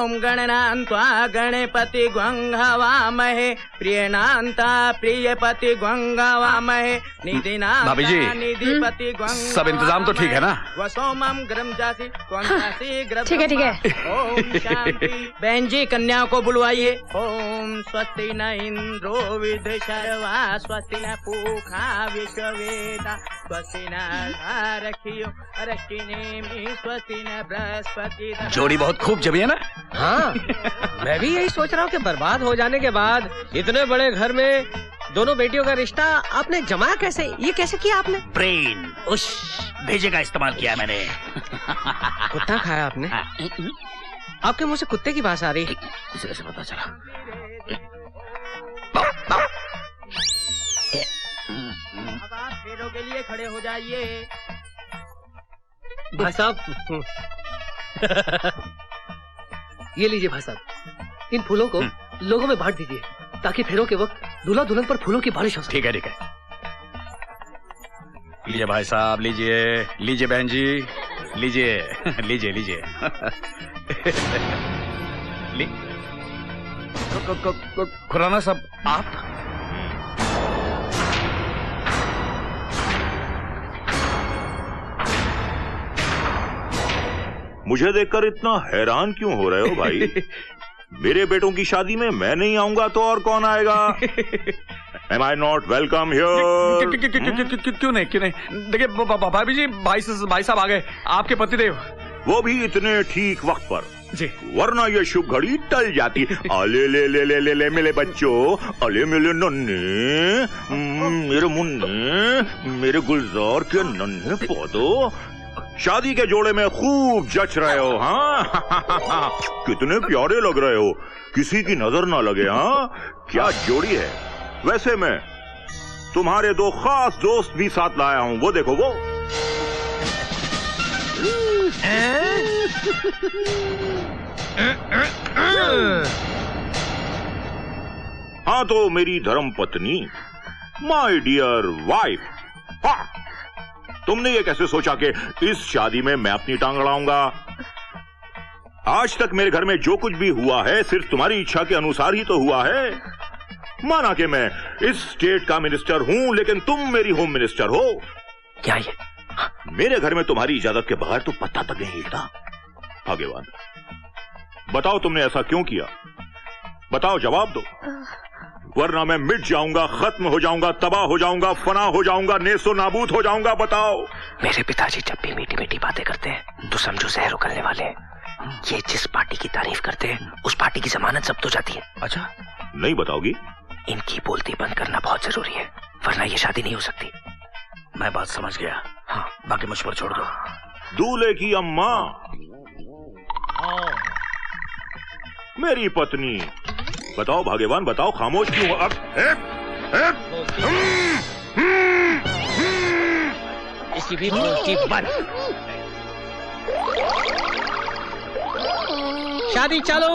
ओम गणनान्त्वा गणपति गंगवामहे प्रियनान्ता प्रियपति गंगवामहे निधिना निधिपति सब इंतजाम तो ठीक है ना? वसोमम ग्रम जासी त्वंसी ग्रम। ठीक है। ओम शांति। बहन जी कन्या को बुलवाइए। ओम स्वस्ति न इंद्रो विदशर्वा स्वस्ति न पूखा विश्ववेदा स्वस्ति न रखियो रखिने स्वस्ति न बृहस्पति। जोड़ी बहुत खूब जमी है ना? हाँ मैं भी यही सोच रहा हूँ कि बर्बाद हो जाने के बाद इतने बड़े घर में दोनों बेटियों का रिश्ता आपने जमाया कैसे? ये कैसे किया आपने? ब्रेन उस भेजे का इस्तेमाल किया मैंने। कुत्ता खाया आपने? आपके मुंह से कुत्ते की बात आ रही। इसे कैसे पता चला? अब आप फेरों के लिए खड़े हो जाइए। भाई साहब ये लीजिए भाई साहब, इन फूलों को लोगों में बांट दीजिए ताकि फेरों के वक्त दूल्हा दुल्हन पर फूलों की बारिश हो सके। ठीक है ठीक है। लीजिए भाई साहब, लीजिए लीजिए बहन जी, लीजिए लीजिए लीजिए। खुराना साहब आप? मुझे देखकर इतना हैरान क्यों हो रहे हो भाई? मेरे बेटों की शादी में मैं नहीं आऊंगा तो और कौन आएगा? Am I not welcome here? क्यों नहीं देखिए भाभी जी, भाई साहब आ गए, आपके पतिदेव। वो भी इतने ठीक वक्त पर जी, वरना ये शुभ घड़ी टल जाती। अले ले ले ले ले ले मेरे बच्चों, अले मेरे नन्हे, मेरे मुन्ने, मेरे गुलजार के नन्हे पौधों, शादी के जोड़े में खूब जच रहे हो। हाँ कितने प्यारे लग रहे हो, किसी की नजर ना लगे। हाँ क्या जोड़ी है। वैसे मैं तुम्हारे दो खास दोस्त भी साथ लाया हूँ, वो देखो वो। हाँ तो मेरी धर्म पत्नी, माय डियर वाइफ। हाँ तुमने ये कैसे सोचा कि इस शादी में मैं अपनी टांग अड़ाऊंगा? आज तक मेरे घर में जो कुछ भी हुआ है सिर्फ तुम्हारी इच्छा के अनुसार ही तो हुआ है। माना कि मैं इस स्टेट का मिनिस्टर हूं, लेकिन तुम मेरी होम मिनिस्टर हो। क्या ये? मेरे घर में तुम्हारी इजाजत के बगैर तो पत्ता तक नहीं हिलता। भाग्यवान, बताओ तुमने ऐसा क्यों किया? बताओ, जवाब दो, वरना मैं मिट जाऊंगा, खत्म हो जाऊंगा, तबाह हो जाऊंगा, फना हो जाऊंगा, नेस्तो नाबूद हो जाऊंगा। बताओ। मेरे पिताजी जब भी मीठी मीठी बातें करते हैं तो समझो जहर उगलने वाले हैं। ये जिस पार्टी की तारीफ करते हैं उस पार्टी की जमानत जब्त हो जाती है। अच्छा, नहीं बताओगी? इनकी बोलती बंद करना बहुत जरूरी है, वरना ये शादी नहीं हो सकती। मैं बात समझ गया। हाँ, बाकी मुझ पर छोड़ दो। दूल्हे की अम्मा, मेरी पत्नी, बताओ भाग्यवान, बताओ, खामोश क्यों? अब इसकी भी बोलती बंद। शादी चालू।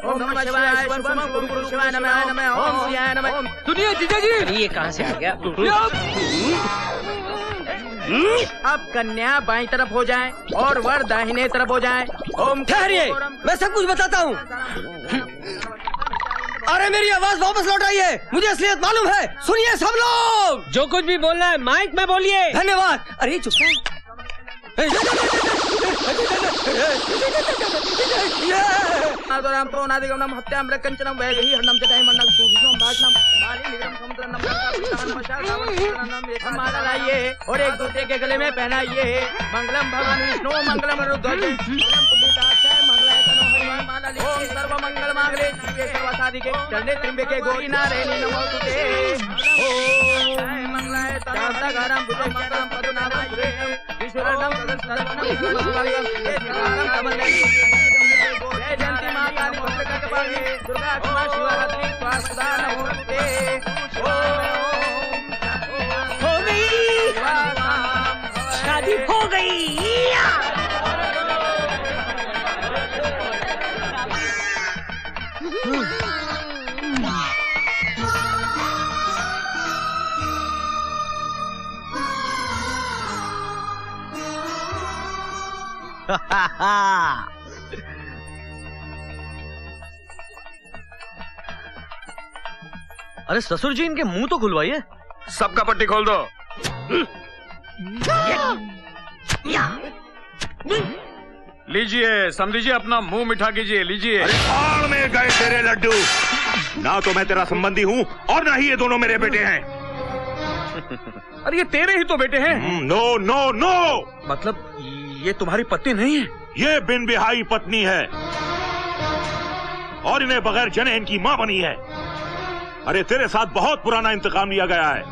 ओम नमः शिवाय, शिवम शिवम, गुरु शिवाय नमः, नमः ओम शिवाय नमः। सुनिए जीजा जी, ये कहाँ से आ गया? अब कन्या बाईं तरफ हो जाए और वर दाहिने तरफ हो जाए। ओम। ठहरिए, मैं सब कुछ बताता हूँ। अरे मेरी आवाज वापस लौट आई है, मुझे असलियत मालूम है। सुनिए सब लोग, जो कुछ भी बोलना है माइक में बोलिए। धन्यवाद। अरे चुप राम प्रोनादिगमनम हत्याम रकंचनम वैदेही हरणम जटाय मन्नम सूजिसम भाषणम बाली निगम समुद्रनम नम माला लाइए और एक दूसरे के गले में पहनाइए। मंगलम भगवान विष्णु, मंगलम रुद्रज, मंगलम पुण्डिताक्षय, मंगलाय तनो हनुमान माला लिखिए। ओम सर्व मंगल मांगल्ये शिवे सर्वसाधिके शरण्ये त्र्यंबके गौरी नारायणी नमोस्तुते। ओम मंगलाय तनो हनुमान भुजं मंगलम पदनाभं विश्वरण्यम सदस्यनम शिवालयम कमलम। जय जयंती मां काली भद्रकाली दुर्गा क्षमा शिवरात्रि स्वास्थ्य नमोस्तुते। हो गई, शादी हो गई। अरे ससुर जी, इनके मुंह तो खुलवाइए। सबका पट्टी खोल दो। लीजिए, समझिए, अपना मुंह मीठा कीजिए, लीजिए। अरे बाढ़ में गए तेरे लड्डू। ना तो मैं तेरा संबंधी हूँ और ना ही ये दोनों मेरे बेटे हैं। अरे ये तेरे ही तो बेटे हैं। नो नो नो, मतलब ये तुम्हारी पत्नी नहीं है? ये बिन बिहाई पत्नी है और इन्हें बगैर जने इनकी मां बनी है। अरे तेरे साथ बहुत पुराना इंतकाम लिया गया है।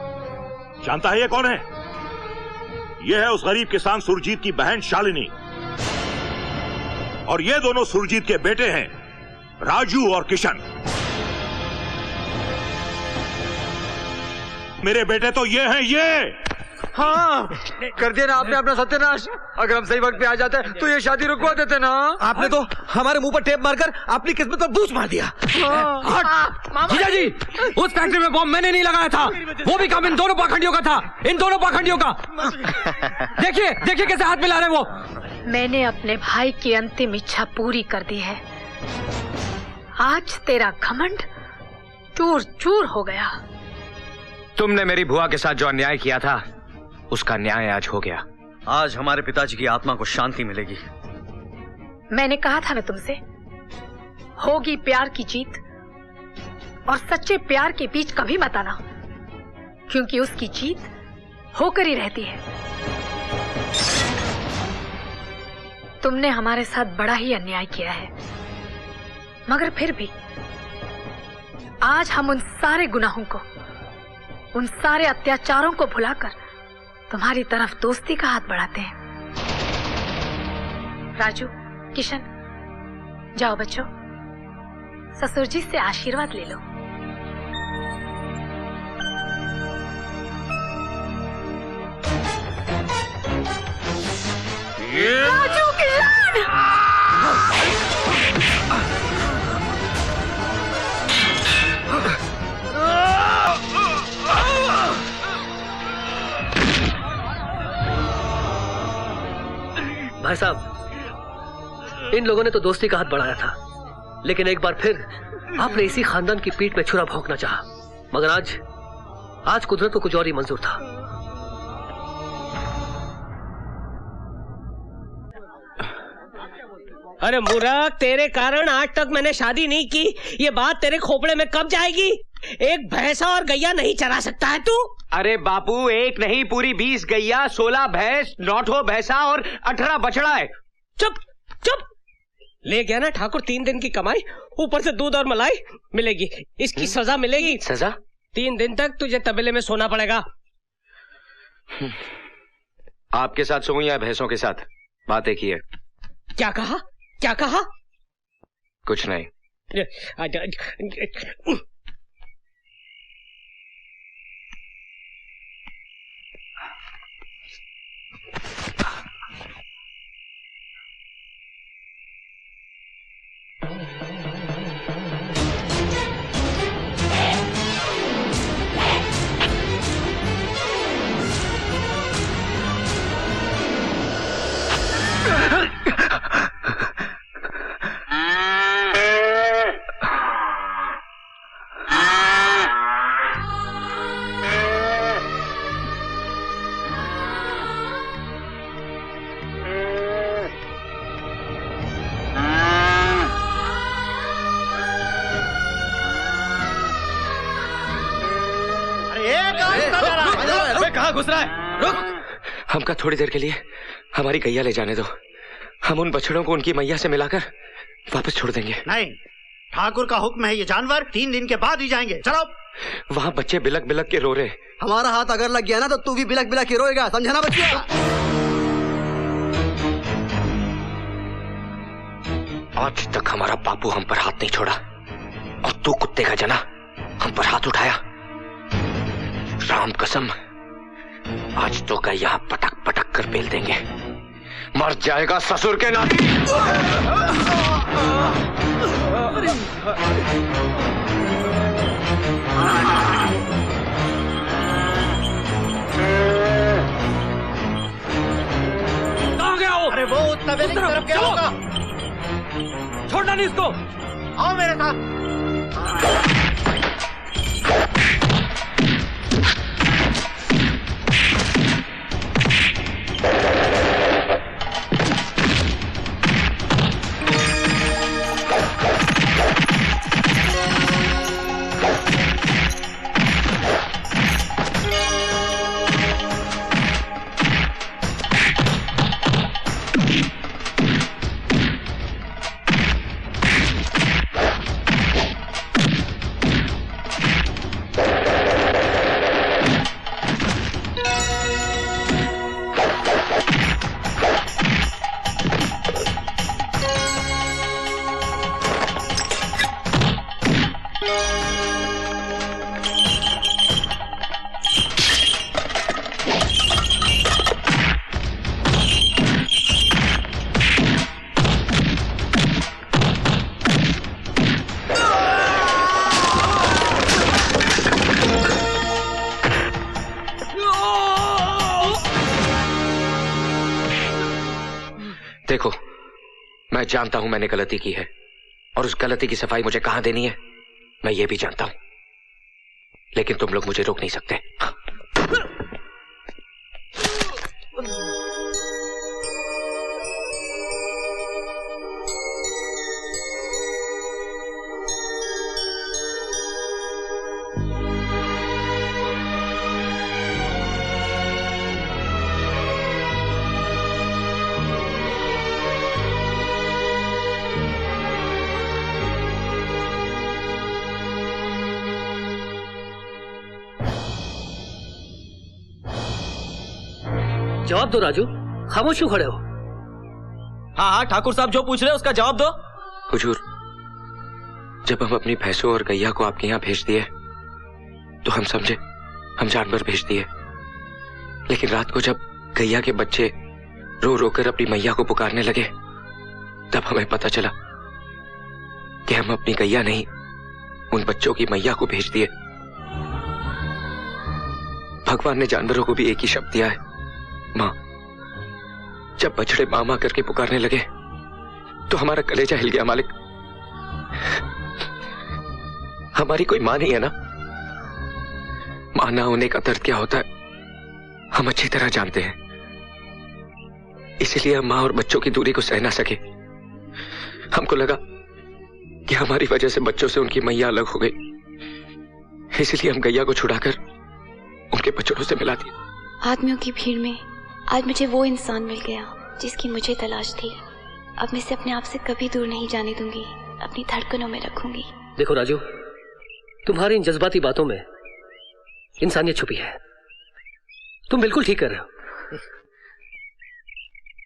जानता है ये कौन है? ये है उस गरीब किसान सुरजीत की बहन शालिनी, और ये दोनों सुरजीत के बेटे हैं, राजू और किशन। मेरे बेटे तो ये हैं, ये। हाँ, कर दिया ना आपने अपना सत्यानाश। अगर हम सही वक्त पे आ जाते तो ये शादी रुकवा देते ना। आपने तो हमारे मुंह पर टेप मारकर अपनी किस्मत पर बूच मार दिया। जीजा जी, उस फैक्ट्री में बॉम्ब मैंने नहीं लगाया था, वो भी काम इन दोनों पाखंडियों का था, इन दोनों पाखंडियों का। देखिए देखिए कैसे हाथ मिला रहे वो। मैंने अपने भाई की अंतिम इच्छा पूरी कर दी है। आज तेरा घमंड चूर चूर हो गया। तुमने मेरी बुआ के साथ जो अन्याय किया था, उसका न्याय आज हो गया। आज हमारे पिताजी की आत्मा को शांति मिलेगी। मैंने कहा था ना तुमसे, होगी प्यार की जीत, और सच्चे प्यार के बीच कभी मत आना, क्योंकि उसकी जीत होकर ही रहती है। तुमने हमारे साथ बड़ा ही अन्याय किया है, मगर फिर भी आज हम उन सारे गुनाहों को, उन सारे अत्याचारों को भुलाकर तुम्हारी तरफ दोस्ती का हाथ बढ़ाते हैं। राजू, किशन, जाओ बच्चों, ससुर जी से आशीर्वाद ले लो। राजू, किशन! भाई साहब, इन लोगों ने तो दोस्ती का हाथ बढ़ाया था, लेकिन एक बार फिर आपने इसी खानदान की पीठ में छुरा भोंकना चाहा। मगर आज कुदरत को कुछ और ही मंजूर था। अरे मूर्ख, तेरे कारण आज तक मैंने शादी नहीं की, ये बात तेरे खोपड़े में कब जाएगी? एक भैंसा और गैया नहीं चरा सकता है तू? अरे बापू, एक नहीं पूरी 20 गैया, 16 भैंस, 9 भैंसा और 18 बछड़ा है। चुप चुप, ले गया ना ठाकुर 3 दिन की कमाई, ऊपर से दूध और मलाई मिलेगी। इसकी सजा मिलेगी। सजा? 3 दिन तक तुझे तबेले में सोना पड़ेगा। आपके साथ सोऊं या भैंसों के साथ? बातें की है। क्या कहा? क्या कहा? कुछ नहीं। कहाँ घुस रहा है? रुक! हमका थोड़ी देर के लिए हमारी गैया ले जाने दो। हम उन बछड़ों को उनकी मैया से मिलाकर वापस छोड़ देंगे। नहीं, ठाकुर का हुक्म है, ये जानवर 3 दिन के बाद ही जाएंगे। चलो। वहाँ बच्चे बिलक बिलक के रो रहे। हमारा हाथ अगर लग गया ना तो तू भी बिलक बिलक के रोएगा, समझा ना बच्चिया? आज तक हमारा बापू हम पर हाथ नहीं छोड़ा, और तू कुत्ते का जना हम पर हाथ उठाया। राम कसम, आज तो का यहाँ पटक पटक कर पेल देंगे। मर जाएगा ससुर के नाती। कहाँ गया वो? अरे वो तबेले की तरफ गया होगा। छोड़ना नहीं इसको। आओ मेरे साथ। मैं जानता हूं मैंने गलती की है और उस गलती की सफाई मुझे कहां देनी है मैं ये भी जानता हूं, लेकिन तुम लोग मुझे रोक नहीं सकते। जवाब दो राजू, खामोश क्यों खड़े हो? हाँ हाँ ठाकुर साहब जो पूछ रहे हैं उसका जवाब दो। हुजूर, जब हम अपनी भैंसों और गैया को आपके यहाँ भेज दिए तो हम समझे हम जानवर भेज दिए, लेकिन रात को जब गैया के बच्चे रो रो कर अपनी मैया को पुकारने लगे तब हमें पता चला कि हम अपनी गैया नहीं उन बच्चों की मैया को भेज दिए। भगवान ने जानवरों को भी एक ही शब्द दिया है, माँ। जब बछड़े माँ माँ करके पुकारने लगे तो हमारा कलेजा हिल गया मालिक। हमारी कोई माँ नहीं है ना, माँ ना होने का दर्द क्या होता है हम अच्छी तरह जानते हैं, इसलिए हम माँ और बच्चों की दूरी को सह ना सके। हमको लगा कि हमारी वजह से बच्चों से उनकी मैया अलग हो गई, इसलिए हम गैया को छुड़ाकर उनके बच्चों से मिला दिया। आदमियों की भीड़ में आज मुझे वो इंसान मिल गया जिसकी मुझे तलाश थी। अब मैं इसे अपने आप से कभी दूर नहीं जाने दूंगी, अपनी धड़कनों में रखूंगी। देखो राजू, तुम्हारी इन जज्बाती बातों में इंसानियत छुपी है। तुम बिल्कुल ठीक कर रहे हो।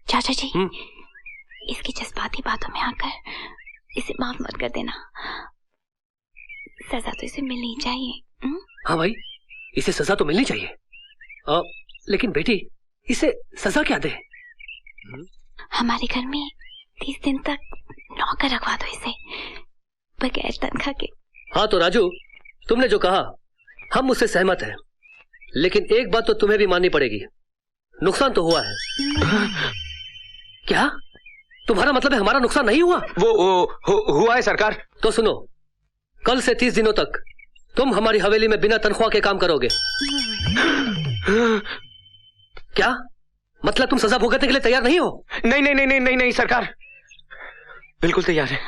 चाचा जी, इसकी जज्बाती बातों में आकर इसे माफ मत कर देना, सजा तो इसे मिलनी चाहिए। हाँ भाई, इसे सजा तो मिलनी चाहिए, लेकिन बेटी इसे सजा क्या दे? हमारे घर में 30 दिन तक नौकर रखवा दो इसे, बगैर तनख्वाह के। हाँ तो राजू, तुमने जो कहा हम उससे सहमत हैं, लेकिन एक बात तो तुम्हें भी माननी पड़ेगी, नुकसान तो हुआ है। क्या तुम्हारा मतलब है हमारा नुकसान नहीं हुआ? हुआ है सरकार। तो सुनो, कल से 30 दिनों तक तुम हमारी हवेली में बिना तनख्वाह के काम करोगे। क्या मतलब तुम सजा भुगतने के लिए तैयार नहीं हो? नहीं नहीं नहीं नहीं नहीं नहीं सरकार, बिल्कुल तैयार है।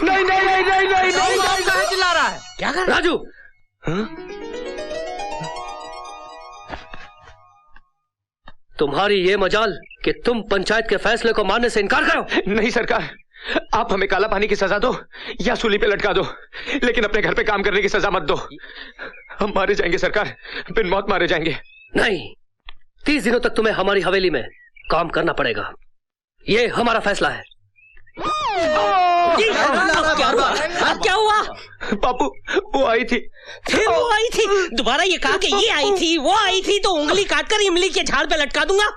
नहीं नहीं नहीं नहीं नहीं नहीं चिल्ला रहा है क्या कर राजू? तुम्हारी ये मजाल कि तुम पंचायत के फैसले को मानने से इनकार करो। नहीं सरकार, आप हमें काला पानी की सजा दो या सूली पे लटका दो, लेकिन अपने घर पे काम करने की सजा मत दो। हम मारे जाएंगे सरकार, बिन मौत मारे जाएंगे। नहीं, 30 दिनों तक तुम्हें हमारी हवेली में काम करना पड़ेगा, ये हमारा फैसला है। क्या हुआ? बापू वो आई थी, फिर वो आई थी? दोबारा ये कहा कि ये आई थी, वो आई थी, तो उंगली काटकर इमली के झाड़ पे लटका दूंगा।